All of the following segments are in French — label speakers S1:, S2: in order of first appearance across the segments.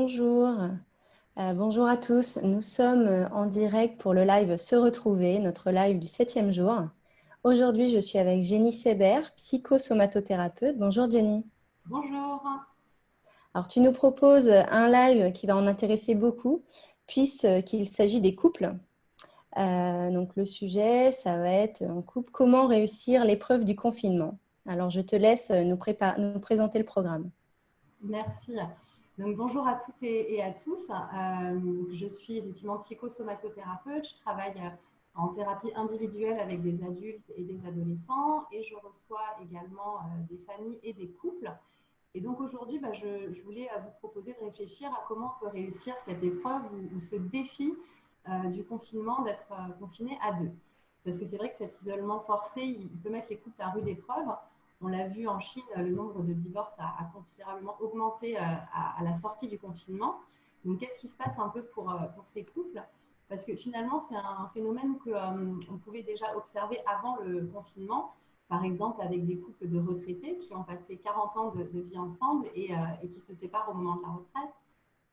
S1: Bonjour. Bonjour à tous. Nous sommes en direct pour le live Se Retrouver, notre live du 7e jour. Aujourd'hui, je suis avec Jenny Sébert, psychosomatothérapeute. Bonjour Jenny.
S2: Bonjour.
S1: Alors, tu nous proposes un live qui va en intéresser beaucoup, puisqu'il s'agit des couples. Donc, le sujet, ça va être en couple, comment réussir l'épreuve du confinement. Alors, je te laisse nous présenter le programme.
S2: Merci. Donc, bonjour à toutes et à tous. Je suis effectivement psychosomatothérapeute. Je travaille en thérapie individuelle avec des adultes et des adolescents et je reçois également des familles et des couples. Et donc aujourd'hui, je voulais vous proposer de réfléchir à comment on peut réussir cette épreuve ou ce défi du confinement d'être confiné à deux. Parce que c'est vrai que cet isolement forcé, il peut mettre les couples à rude épreuve. On l'a vu en Chine, le nombre de divorces a considérablement augmenté à la sortie du confinement. Donc, qu'est-ce qui se passe un peu pour ces couples? Parce que finalement, c'est un phénomène qu'on pouvait déjà observer avant le confinement, par exemple avec des couples de retraités qui ont passé 40 ans de vie ensemble et qui se séparent au moment de la retraite,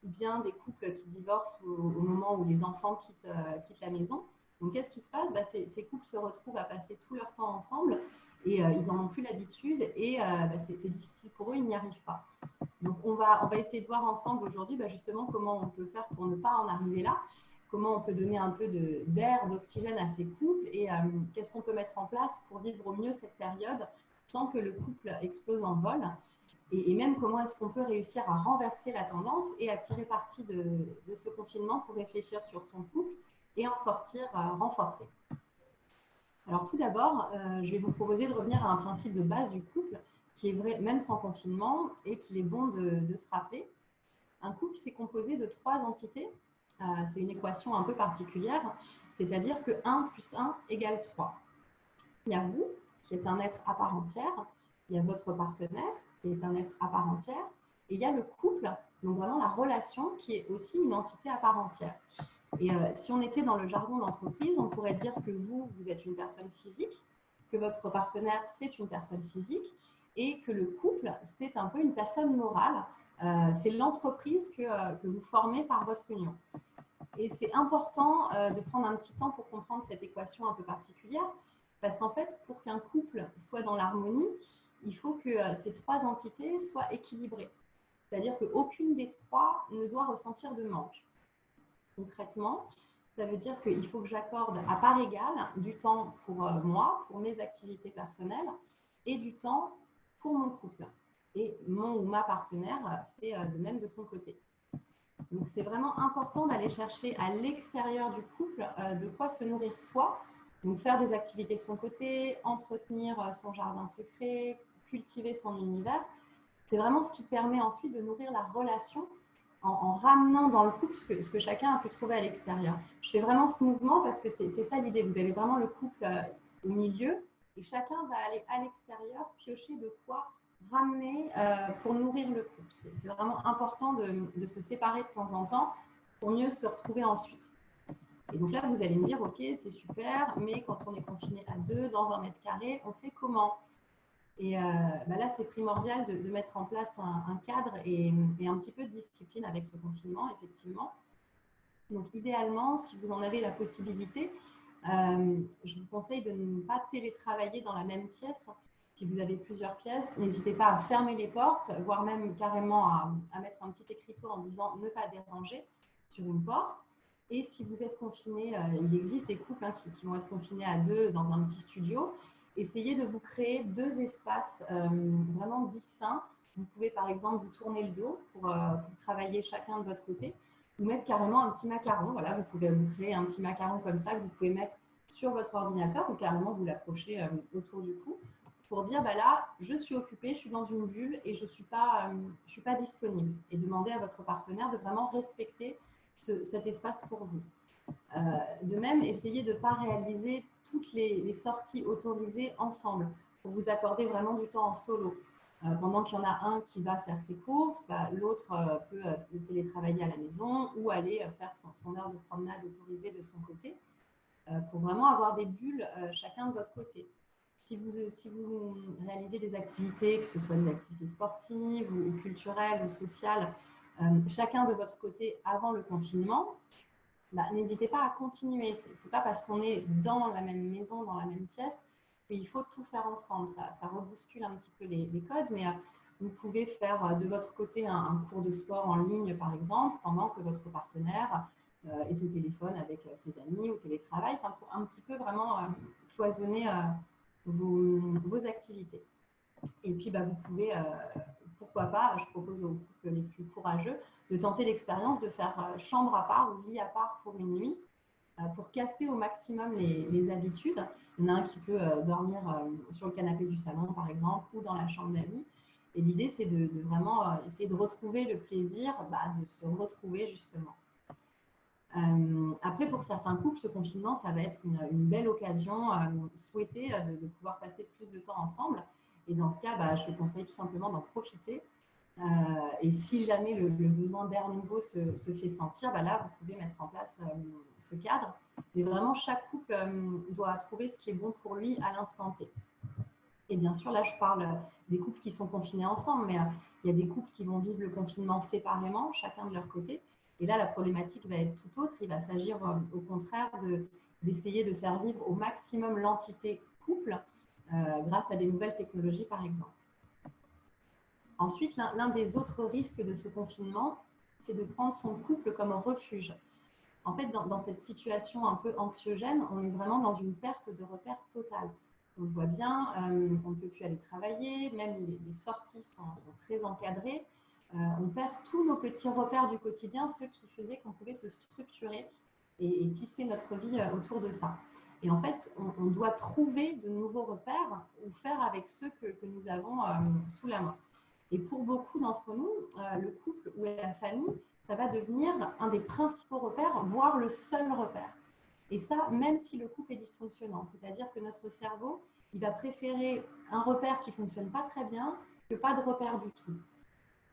S2: ou bien des couples qui divorcent au moment où les enfants quittent la maison. Donc, qu'est-ce qui se passe? Ces couples se retrouvent à passer tout leur temps ensemble et ils n'en ont plus l'habitude et c'est difficile pour eux, ils n'y arrivent pas. Donc, on va essayer de voir ensemble aujourd'hui justement comment on peut faire pour ne pas en arriver là, comment on peut donner un peu d'air, d'oxygène à ces couples et qu'est-ce qu'on peut mettre en place pour vivre au mieux cette période sans que le couple explose en vol. Et même comment est-ce qu'on peut réussir à renverser la tendance et à tirer parti de ce confinement pour réfléchir sur son couple et en sortir renforcé. Alors tout d'abord, je vais vous proposer de revenir à un principe de base du couple qui est vrai même sans confinement et qu'il est bon de se rappeler. Un couple, c'est composé de 3 entités. C'est une équation un peu particulière, c'est-à-dire que 1 plus 1 égale 3. Il y a vous, qui est un être à part entière, il y a votre partenaire, qui est un être à part entière, et il y a le couple, donc vraiment la relation, qui est aussi une entité à part entière. Et si on était dans le jargon d'entreprise, on pourrait dire que vous êtes une personne physique, que votre partenaire, c'est une personne physique, et que le couple, c'est un peu une personne morale. C'est l'entreprise que vous formez par votre union. Et c'est important de prendre un petit temps pour comprendre cette équation un peu particulière, parce qu'en fait, pour qu'un couple soit dans l'harmonie, il faut que ces 3 entités soient équilibrées. C'est-à-dire qu'aucune des 3 ne doit ressentir de manque. Concrètement, ça veut dire qu'il faut que j'accorde à part égale du temps pour moi, pour mes activités personnelles, et du temps pour mon couple. Et mon ou ma partenaire fait de même de son côté. Donc, c'est vraiment important d'aller chercher à l'extérieur du couple de quoi se nourrir soi. Donc, faire des activités de son côté, entretenir son jardin secret, cultiver son univers. C'est vraiment ce qui permet ensuite de nourrir la relation en ramenant dans le couple ce que chacun a pu trouver à l'extérieur. Je fais vraiment ce mouvement parce que c'est ça l'idée. Vous avez vraiment le couple au milieu et chacun va aller à l'extérieur piocher de quoi ramener pour nourrir le couple. C'est vraiment important de se séparer de temps en temps pour mieux se retrouver ensuite. Et donc là, vous allez me dire, ok, c'est super, mais quand on est confiné à 2 dans 20 mètres carrés, on fait comment? Et là, c'est primordial de mettre en place un cadre et un petit peu de discipline avec ce confinement, effectivement. Donc, idéalement, si vous en avez la possibilité, je vous conseille de ne pas télétravailler dans la même pièce. Si vous avez plusieurs pièces, n'hésitez pas à fermer les portes, voire même carrément à mettre un petit écriteau en disant « ne pas déranger » sur une porte. Et si vous êtes confiné, il existe des couples qui vont être confinés à 2 dans un petit studio. Essayez de vous créer 2 espaces vraiment distincts. Vous pouvez par exemple vous tourner le dos pour travailler chacun de votre côté ou mettre carrément un petit macaron. Voilà, vous pouvez vous créer un petit macaron comme ça que vous pouvez mettre sur votre ordinateur ou carrément vous l'accrocher autour du cou pour dire là, je suis occupée, je suis dans une bulle et je ne suis pas disponible. Et demander à votre partenaire de vraiment respecter cet espace pour vous. De même, essayez de ne pas réaliser toutes les sorties autorisées ensemble pour vous accorder vraiment du temps en solo. Pendant qu'il y en a un qui va faire ses courses, l'autre peut télétravailler à la maison ou aller faire son heure de promenade autorisée de son côté pour vraiment avoir des bulles chacun de votre côté. Si vous réalisez des activités, que ce soit des activités sportives ou culturelles ou sociales, chacun de votre côté avant le confinement, n'hésitez pas à continuer. Ce n'est pas parce qu'on est dans la même maison, dans la même pièce, qu'il faut tout faire ensemble. Ça rebouscule un petit peu les codes, mais vous pouvez faire de votre côté un cours de sport en ligne, par exemple, pendant que votre partenaire est au téléphone avec ses amis, au télétravail, pour un petit peu vraiment cloisonner vos activités. Et puis, vous pouvez, pourquoi pas, je propose aux couples les plus courageux de tenter l'expérience de faire chambre à part ou lit à part pour une nuit, pour casser au maximum les habitudes. Il y en a un qui peut dormir sur le canapé du salon, par exemple, ou dans la chambre d'amis. Et l'idée, c'est de vraiment essayer de retrouver le plaisir de se retrouver, justement. Après, pour certains couples, ce confinement, ça va être une belle occasion souhaitée de pouvoir passer plus de temps ensemble. Et dans ce cas, je conseille tout simplement d'en profiter. Et si jamais le besoin d'air nouveau se fait sentir, là, vous pouvez mettre en place ce cadre. Mais vraiment, chaque couple doit trouver ce qui est bon pour lui à l'instant T. Et bien sûr, là, je parle des couples qui sont confinés ensemble, mais il y a des couples qui vont vivre le confinement séparément, chacun de leur côté. Et là, la problématique va être tout autre. Il va s'agir au contraire d'essayer de faire vivre au maximum l'entité couple grâce à des nouvelles technologies, par exemple. Ensuite, l'un des autres risques de ce confinement, c'est de prendre son couple comme un refuge. En fait, dans cette situation un peu anxiogène, on est vraiment dans une perte de repère totale. On le voit bien, on ne peut plus aller travailler, même les sorties sont très encadrées. On perd tous nos petits repères du quotidien, ceux qui faisaient qu'on pouvait se structurer et tisser notre vie autour de ça. Et en fait, on doit trouver de nouveaux repères ou faire avec ceux que nous avons sous la main. Et pour beaucoup d'entre nous, le couple ou la famille, ça va devenir un des principaux repères, voire le seul repère. Et ça, même si le couple est dysfonctionnant. C'est-à-dire que notre cerveau, il va préférer un repère qui ne fonctionne pas très bien que pas de repère du tout.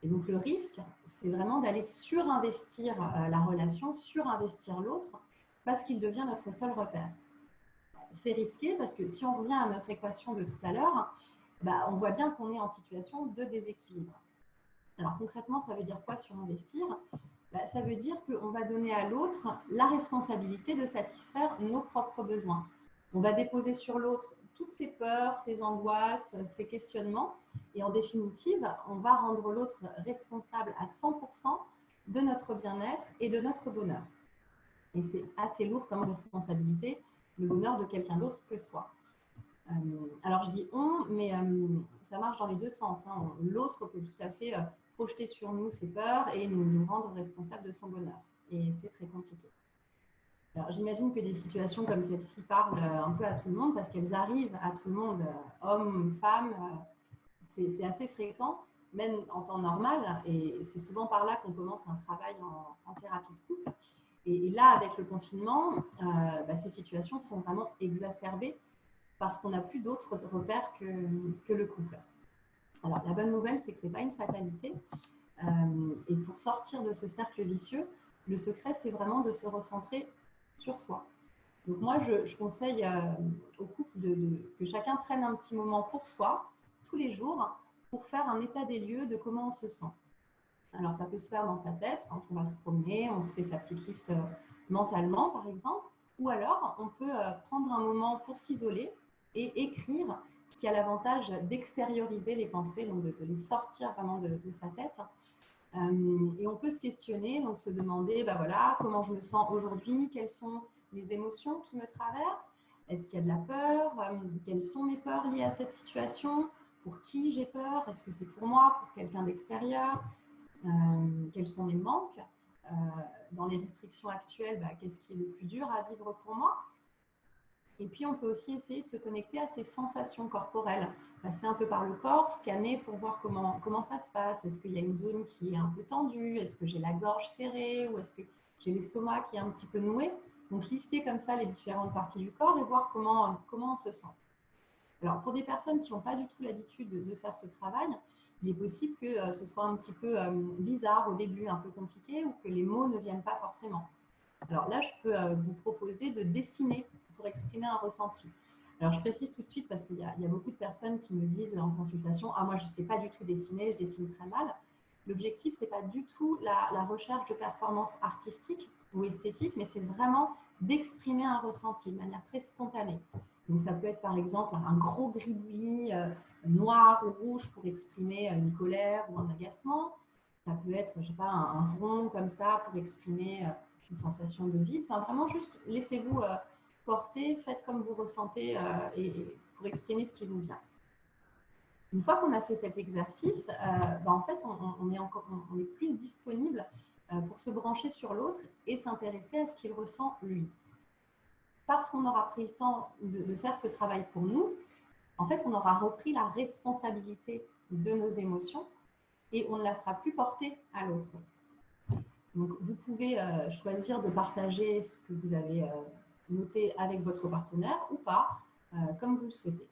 S2: Et donc, le risque, c'est vraiment d'aller surinvestir la relation, surinvestir l'autre, parce qu'il devient notre seul repère. C'est risqué parce que si on revient à notre équation de tout à l'heure, on voit bien qu'on est en situation de déséquilibre. Alors concrètement, ça veut dire quoi surinvestir ? Ça veut dire qu'on va donner à l'autre la responsabilité de satisfaire nos propres besoins. On va déposer sur l'autre toutes ses peurs, ses angoisses, ses questionnements. Et en définitive, on va rendre l'autre responsable à 100% de notre bien-être et de notre bonheur. Et c'est assez lourd comme responsabilité, le bonheur de quelqu'un d'autre que soi. Alors je dis on, mais ça marche dans les deux sens. Hein. L'autre peut tout à fait projeter sur nous ses peurs et nous rendre responsables de son bonheur. Et c'est très compliqué. Alors j'imagine que des situations comme celle-ci parlent un peu à tout le monde parce qu'elles arrivent à tout le monde, hommes, femmes. C'est assez fréquent, même en temps normal. Et c'est souvent par là qu'on commence un travail en thérapie de couple. Et là, avec le confinement, ces situations sont vraiment exacerbées parce qu'on n'a plus d'autres repères que le couple. Alors, la bonne nouvelle, c'est que ce n'est pas une fatalité. Et pour sortir de ce cercle vicieux, le secret, c'est vraiment de se recentrer sur soi. Donc, moi, je conseille au couple que chacun prenne un petit moment pour soi, tous les jours, pour faire un état des lieux de comment on se sent. Alors, ça peut se faire dans sa tête, quand on va se promener, on se fait sa petite liste mentalement, par exemple. Ou alors, on peut prendre un moment pour s'isoler et écrire, ce qui a l'avantage d'extérioriser les pensées, donc de les sortir vraiment de sa tête. Et on peut se questionner, donc se demander, voilà, comment je me sens aujourd'hui, quelles sont les émotions qui me traversent, est-ce qu'il y a de la peur, quelles sont mes peurs liées à cette situation, pour qui j'ai peur, est-ce que c'est pour moi, pour quelqu'un d'extérieur, quels sont mes manques, dans les restrictions actuelles, qu'est-ce qui est le plus dur à vivre pour moi. Et puis, on peut aussi essayer de se connecter à ses sensations corporelles, passer un peu par le corps, scanner pour voir comment ça se passe. Est-ce qu'il y a une zone qui est un peu tendue? Est-ce que j'ai la gorge serrée? Ou est-ce que j'ai l'estomac qui est un petit peu noué? Donc, lister comme ça les différentes parties du corps et voir comment on se sent. Alors, pour des personnes qui n'ont pas du tout l'habitude de faire ce travail, il est possible que ce soit un petit peu bizarre au début, un peu compliqué, ou que les mots ne viennent pas forcément. Alors là, je peux vous proposer de dessiner pour exprimer un ressenti. Alors, je précise tout de suite parce qu'il y a beaucoup de personnes qui me disent en consultation « Ah, moi, je ne sais pas du tout dessiner, je dessine très mal ». L'objectif, ce n'est pas du tout la recherche de performance artistique ou esthétique, mais c'est vraiment d'exprimer un ressenti de manière très spontanée. Donc, ça peut être par exemple un gros gribouillis noir ou rouge pour exprimer une colère ou un agacement. Ça peut être, je sais pas, un rond comme ça pour exprimer une sensation de vide. Enfin, vraiment, juste laissez-vous porter, faites comme vous ressentez et pour exprimer ce qui vous vient. Une fois qu'on a fait cet exercice, en fait, on est plus disponible pour se brancher sur l'autre et s'intéresser à ce qu'il ressent lui. Parce qu'on aura pris le temps de faire ce travail pour nous, en fait, on aura repris la responsabilité de nos émotions et on ne la fera plus porter à l'autre. Donc, vous pouvez choisir de partager ce que vous avez noté avec votre partenaire ou pas, comme vous le souhaitez.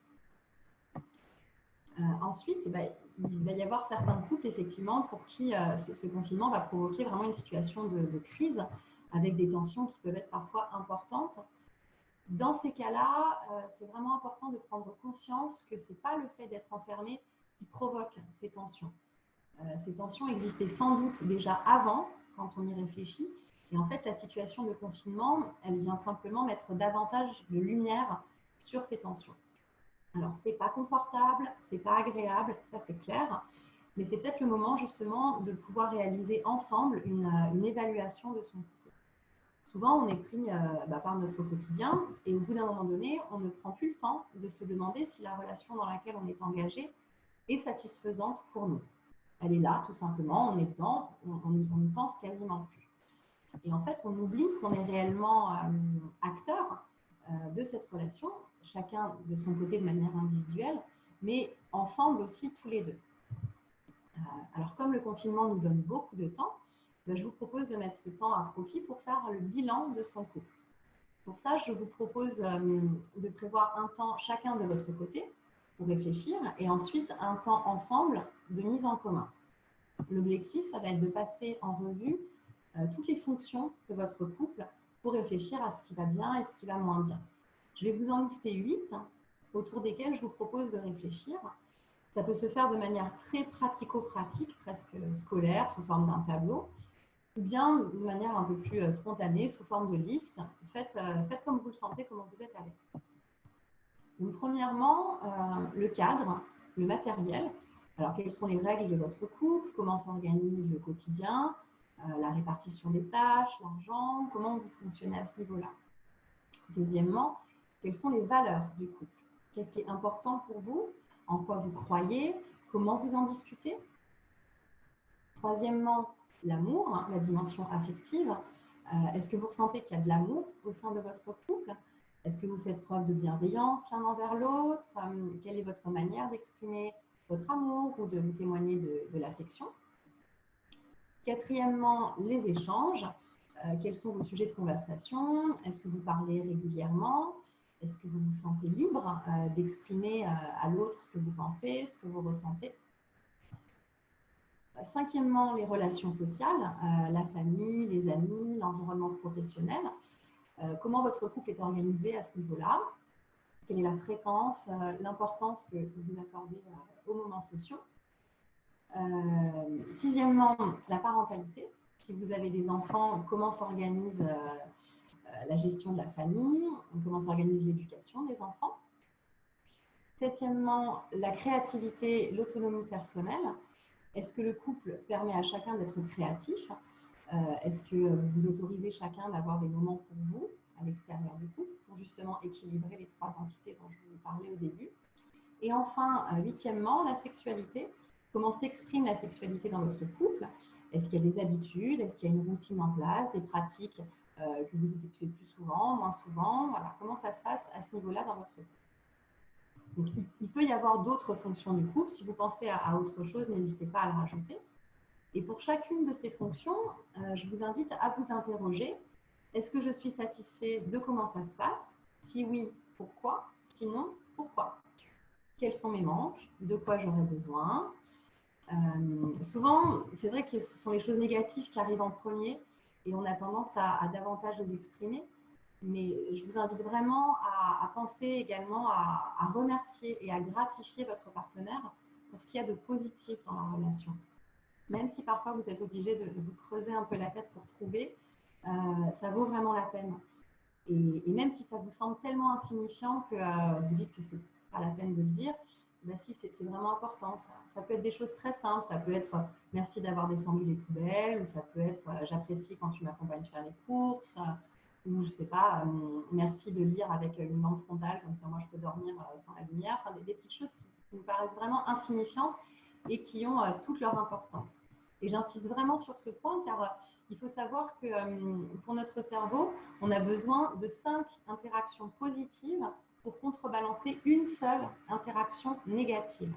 S2: Ensuite, il va y avoir certains couples, effectivement, pour qui ce confinement va provoquer vraiment une situation de crise avec des tensions qui peuvent être parfois importantes. Dans ces cas-là, c'est vraiment important de prendre conscience que ce n'est pas le fait d'être enfermé qui provoque ces tensions. Ces tensions existaient sans doute déjà avant, quand on y réfléchit. Et en fait, la situation de confinement, elle vient simplement mettre davantage de lumière sur ces tensions. Alors, ce n'est pas confortable, ce n'est pas agréable, ça c'est clair, mais c'est peut-être le moment justement de pouvoir réaliser ensemble une évaluation de son couple. Souvent, on est pris par notre quotidien et au bout d'un moment donné, on ne prend plus le temps de se demander si la relation dans laquelle on est engagé est satisfaisante pour nous. Elle est là, tout simplement, on est dedans, on n'y pense quasiment plus. Et en fait, on oublie qu'on est réellement acteur de cette relation, chacun de son côté de manière individuelle, mais ensemble aussi tous les deux. Alors, comme le confinement nous donne beaucoup de temps, je vous propose de mettre ce temps à profit pour faire le bilan de son couple. Pour ça, je vous propose de prévoir un temps chacun de votre côté pour réfléchir et ensuite un temps ensemble de mise en commun. L'objectif, ça va être de passer en revue toutes les fonctions de votre couple pour réfléchir à ce qui va bien et ce qui va moins bien. Je vais vous en lister 8 autour desquels je vous propose de réfléchir. Ça peut se faire de manière très pratico-pratique, presque scolaire, sous forme d'un tableau, ou bien de manière un peu plus spontanée, sous forme de liste. Faites comme vous le sentez, comment vous êtes à l'aise. Donc, premièrement, le cadre, le matériel. Alors, quelles sont les règles de votre couple? Comment s'organise le quotidien? La répartition des tâches, l'argent, comment vous fonctionnez à ce niveau-là. Deuxièmement, quelles sont les valeurs du couple? Qu'est-ce qui est important pour vous? En quoi vous croyez? Comment vous en discutez? Troisièmement, l'amour, la dimension affective. Est-ce que vous ressentez qu'il y a de l'amour au sein de votre couple? Est-ce que vous faites preuve de bienveillance l'un envers l'autre? Quelle est votre manière d'exprimer votre amour ou de vous témoigner de l'affection? Quatrièmement, les échanges. Quels sont vos sujets de conversation? Est-ce que vous parlez régulièrement? Est-ce que vous vous sentez libre d'exprimer à l'autre ce que vous pensez, ce que vous ressentez? Cinquièmement, les relations sociales, la famille, les amis, l'environnement professionnel. Comment votre couple est organisé à ce niveau-là? Quelle est la fréquence, l'importance que vous accordez aux moments sociaux? Sixièmement, la parentalité. Si vous avez des enfants, comment s'organise la gestion de la famille? Comment s'organise l'éducation des enfants? Septièmement, la créativité, l'autonomie personnelle. Est-ce que le couple permet à chacun d'être créatif? Est-ce que vous autorisez chacun d'avoir des moments pour vous à l'extérieur du couple pour justement équilibrer les trois entités dont je vous parlais au début? Et enfin, huitièmement, la sexualité. Comment s'exprime la sexualité dans votre couple? Est-ce qu'il y a des habitudes? Est-ce qu'il y a une routine en place, des pratiques que vous effectuez plus souvent, moins souvent? Voilà, comment ça se passe à ce niveau-là dans votre couple? Donc, il peut y avoir d'autres fonctions du couple. Si vous pensez à autre chose, n'hésitez pas à le rajouter. Et pour chacune de ces fonctions, je vous invite à vous interroger. Est-ce que je suis satisfait de comment ça se passe? Si oui, pourquoi? Sinon, pourquoi? Quels sont mes manques? De quoi j'aurais besoin? Souvent, c'est vrai que ce sont les choses négatives qui arrivent en premier et on a tendance à davantage les exprimer. Mais je vous invite vraiment à penser également à remercier et à gratifier votre partenaire pour ce qu'il y a de positif dans la relation. même si parfois vous êtes obligé de vous creuser un peu la tête pour trouver, ça vaut vraiment la peine. Et même si ça vous semble tellement insignifiant que vous dites que c'est pas la peine de le dire, ben si, c'est vraiment important. Ça peut être des choses très simples. Ça peut être merci d'avoir descendu les poubelles, ou ça peut être j'apprécie quand tu m'accompagnes faire les courses, ou je sais pas, merci de lire avec une lampe frontale, comme ça moi je peux dormir sans la lumière. Enfin, des petites choses qui nous paraissent vraiment insignifiantes et qui ont toute leur importance. Et j'insiste vraiment sur ce point car il faut savoir que pour notre cerveau, on a besoin de 5 interactions positives pour contrebalancer une seule interaction négative.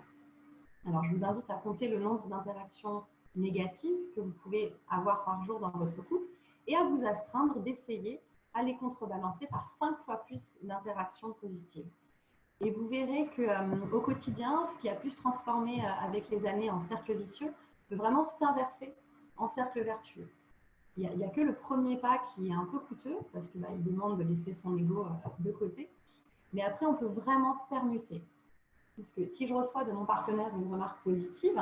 S2: Alors, je vous invite à compter le nombre d'interactions négatives que vous pouvez avoir par jour dans votre couple et à vous astreindre d'essayer à les contrebalancer par 5 fois plus d'interactions positives. Et vous verrez qu'au quotidien, ce qui a pu se transformer avec les années en cercle vicieux peut vraiment s'inverser en cercle vertueux. Il n'y a que le premier pas qui est un peu coûteux parce qu'il demande de laisser son ego de côté. Mais après, on peut vraiment permuter. Parce que si je reçois de mon partenaire une remarque positive,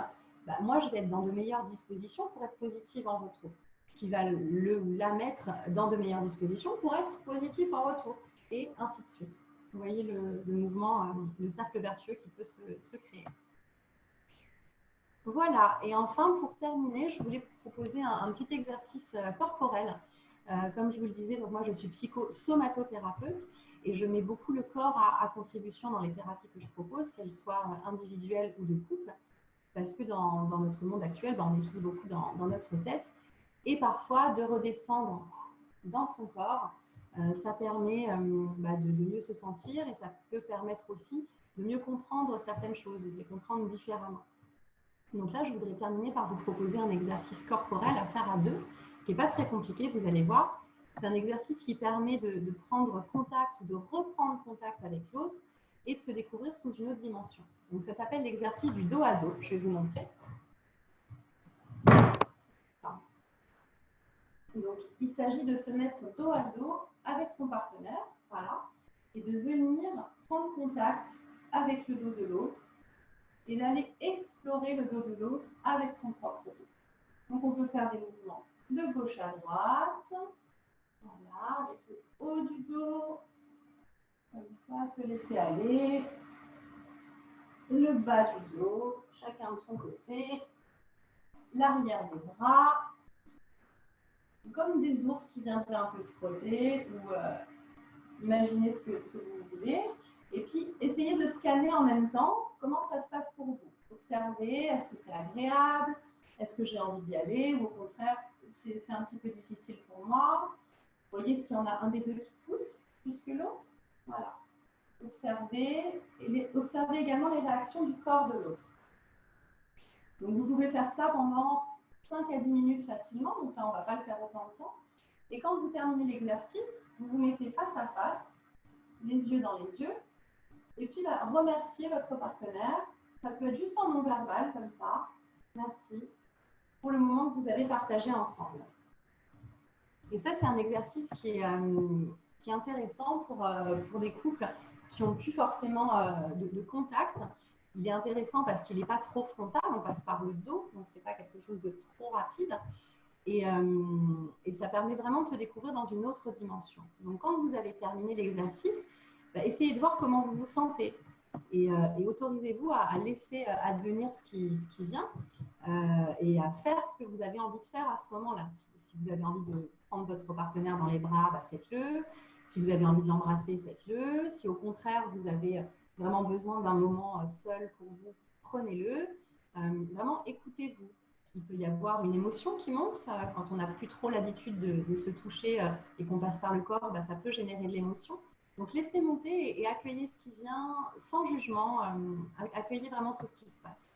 S2: moi, je vais être dans de meilleures dispositions pour être positive en retour. Qui va le ou la mettre dans de meilleures dispositions pour être positif en retour. Et ainsi de suite. Vous voyez le mouvement, le cercle vertueux qui peut se créer. Voilà, et enfin, pour terminer, je voulais vous proposer un petit exercice corporel. Comme je vous le disais, donc moi je suis psychosomatothérapeute et je mets beaucoup le corps à contribution dans les thérapies que je propose, qu'elles soient individuelles ou de couple, parce que dans notre monde actuel, on est tous beaucoup dans notre tête, et parfois de redescendre dans son corps, ça permet de mieux se sentir et ça peut permettre aussi de mieux comprendre certaines choses, de les comprendre différemment. Donc là, je voudrais terminer par vous proposer un exercice corporel à faire à deux, qui n'est pas très compliqué, vous allez voir. C'est un exercice qui permet de prendre contact, de reprendre contact avec l'autre et de se découvrir sous une autre dimension. Donc ça s'appelle l'exercice du dos à dos. Je vais vous montrer. Donc il s'agit de se mettre dos à dos avec son partenaire, voilà, et de venir prendre contact avec le dos de l'autre et d'aller explorer le dos de l'autre avec son propre dos. Donc, on peut faire des mouvements de gauche à droite, voilà, avec le haut du dos, comme ça, se laisser aller, le bas du dos, chacun de son côté, l'arrière des bras, comme des ours qui viendraient un peu se frotter, ou imaginez ce que vous voulez, et puis essayez de scanner en même temps comment ça se passe pour vous. Observez, est-ce que c'est agréable? Est-ce que j'ai envie d'y aller? Ou au contraire, c'est un petit peu difficile pour moi. Vous voyez si on a un des deux qui pousse plus que l'autre. Voilà. Observez, et observez également les réactions du corps de l'autre. Donc, vous pouvez faire ça pendant 5 à 10 minutes facilement. Donc là, on ne va pas le faire autant de temps. Et quand vous terminez l'exercice, vous vous mettez face à face, les yeux dans les yeux, et puis remerciez votre partenaire. Ça peut être juste en non-verbal, comme ça. Merci pour le moment que vous avez partagé ensemble. Et ça, c'est un exercice qui est intéressant pour des couples qui n'ont plus forcément de contact. Il est intéressant parce qu'il n'est pas trop frontal, on passe par le dos, donc ce n'est pas quelque chose de trop rapide. Et ça permet vraiment de se découvrir dans une autre dimension. Donc, quand vous avez terminé l'exercice, essayez de voir comment vous vous sentez. Et autorisez-vous à laisser advenir ce qui vient et à faire ce que vous avez envie de faire à ce moment-là. Si vous avez envie de prendre votre partenaire dans les bras, faites-le. Si vous avez envie de l'embrasser, faites-le. Si au contraire, vous avez vraiment besoin d'un moment seul pour vous, prenez-le. Vraiment, écoutez-vous. Il peut y avoir une émotion qui monte quand on n'a plus trop l'habitude de se toucher et qu'on passe par le corps, ça peut générer de l'émotion. Donc, laissez monter et accueillez ce qui vient sans jugement, accueillez vraiment tout ce qui se passe.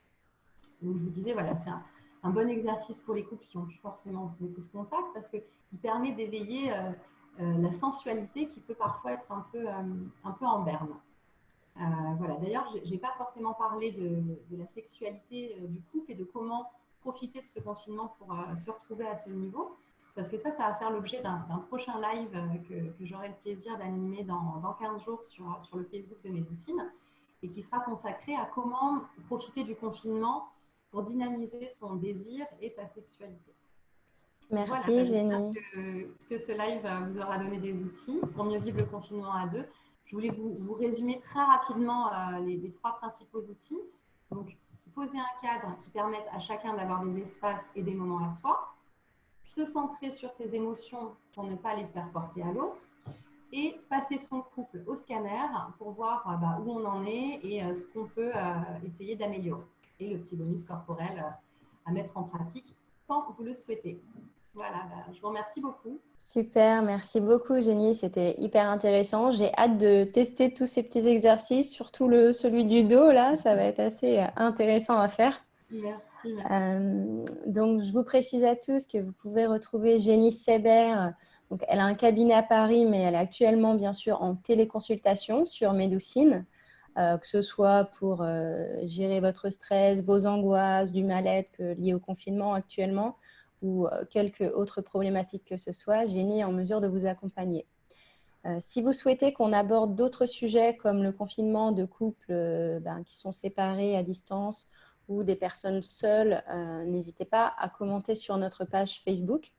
S2: Donc, je vous disais, voilà, c'est un bon exercice pour les couples qui n'ont plus forcément beaucoup de contact parce qu'il permet d'éveiller la sensualité qui peut parfois être un peu en berne. Voilà. D'ailleurs, je n'ai pas forcément parlé de la sexualité du couple et de comment profiter de ce confinement pour se retrouver à ce niveau. Parce que ça va faire l'objet d'un prochain live que j'aurai le plaisir d'animer dans 15 jours sur le Facebook de Médoucine et qui sera consacré à comment profiter du confinement pour dynamiser son désir et sa sexualité. Voilà,
S1: Merci,
S2: j'espère
S1: Jenny.
S2: que ce live vous aura donné des outils pour mieux vivre le confinement à deux. Je voulais vous résumer très rapidement les trois principaux outils. Donc, poser un cadre qui permette à chacun d'avoir des espaces et des moments à soi, se centrer sur ses émotions pour ne pas les faire porter à l'autre, et passer son couple au scanner pour voir où on en est et ce qu'on peut essayer d'améliorer. Et le petit bonus corporel à mettre en pratique quand vous le souhaitez. Voilà, je vous remercie beaucoup.
S1: Super, merci beaucoup, Jenny. C'était hyper intéressant. J'ai hâte de tester tous ces petits exercices, surtout celui du dos, là. Ça va être assez intéressant à faire.
S2: Merci.
S1: Donc, je vous précise à tous que vous pouvez retrouver Jenny Seber. Donc, elle a un cabinet à Paris, mais elle est actuellement, bien sûr, en téléconsultation sur Médoucine, que ce soit pour gérer votre stress, vos angoisses, du mal-être lié au confinement actuellement, ou quelques autres problématiques que ce soit. Jenny est en mesure de vous accompagner. Si vous souhaitez qu'on aborde d'autres sujets comme le confinement de couples qui sont séparés à distance ou des personnes seules, n'hésitez pas à commenter sur notre page Facebook.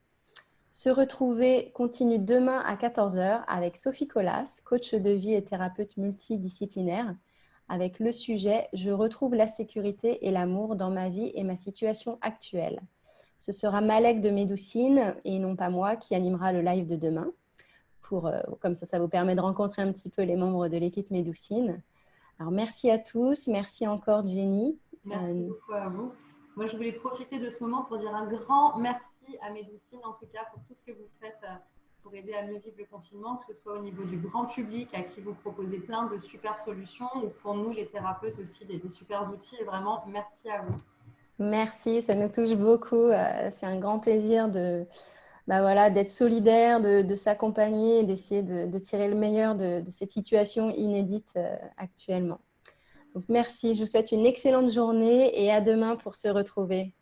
S1: Se retrouver continue demain à 14 h avec Sophie Colas, coach de vie et thérapeute multidisciplinaire, avec le sujet « Je retrouve la sécurité et l'amour dans ma vie et ma situation actuelle ». Ce sera Malek de Médoucine et non pas moi qui animera le live de demain. Comme ça vous permet de rencontrer un petit peu les membres de l'équipe Médoucine. Alors, merci à tous. Merci encore, Jenny.
S2: Merci beaucoup à vous. Moi, je voulais profiter de ce moment pour dire un grand merci à Médoucine, en tout cas, pour tout ce que vous faites pour aider à mieux vivre le confinement, que ce soit au niveau du grand public à qui vous proposez plein de super solutions ou pour nous, les thérapeutes aussi, des super outils. Et vraiment, merci à vous.
S1: Merci, ça nous touche beaucoup. C'est un grand plaisir d'être solidaire, de s'accompagner, d'essayer de tirer le meilleur de cette situation inédite actuellement. Donc, merci, je vous souhaite une excellente journée et à demain pour se retrouver.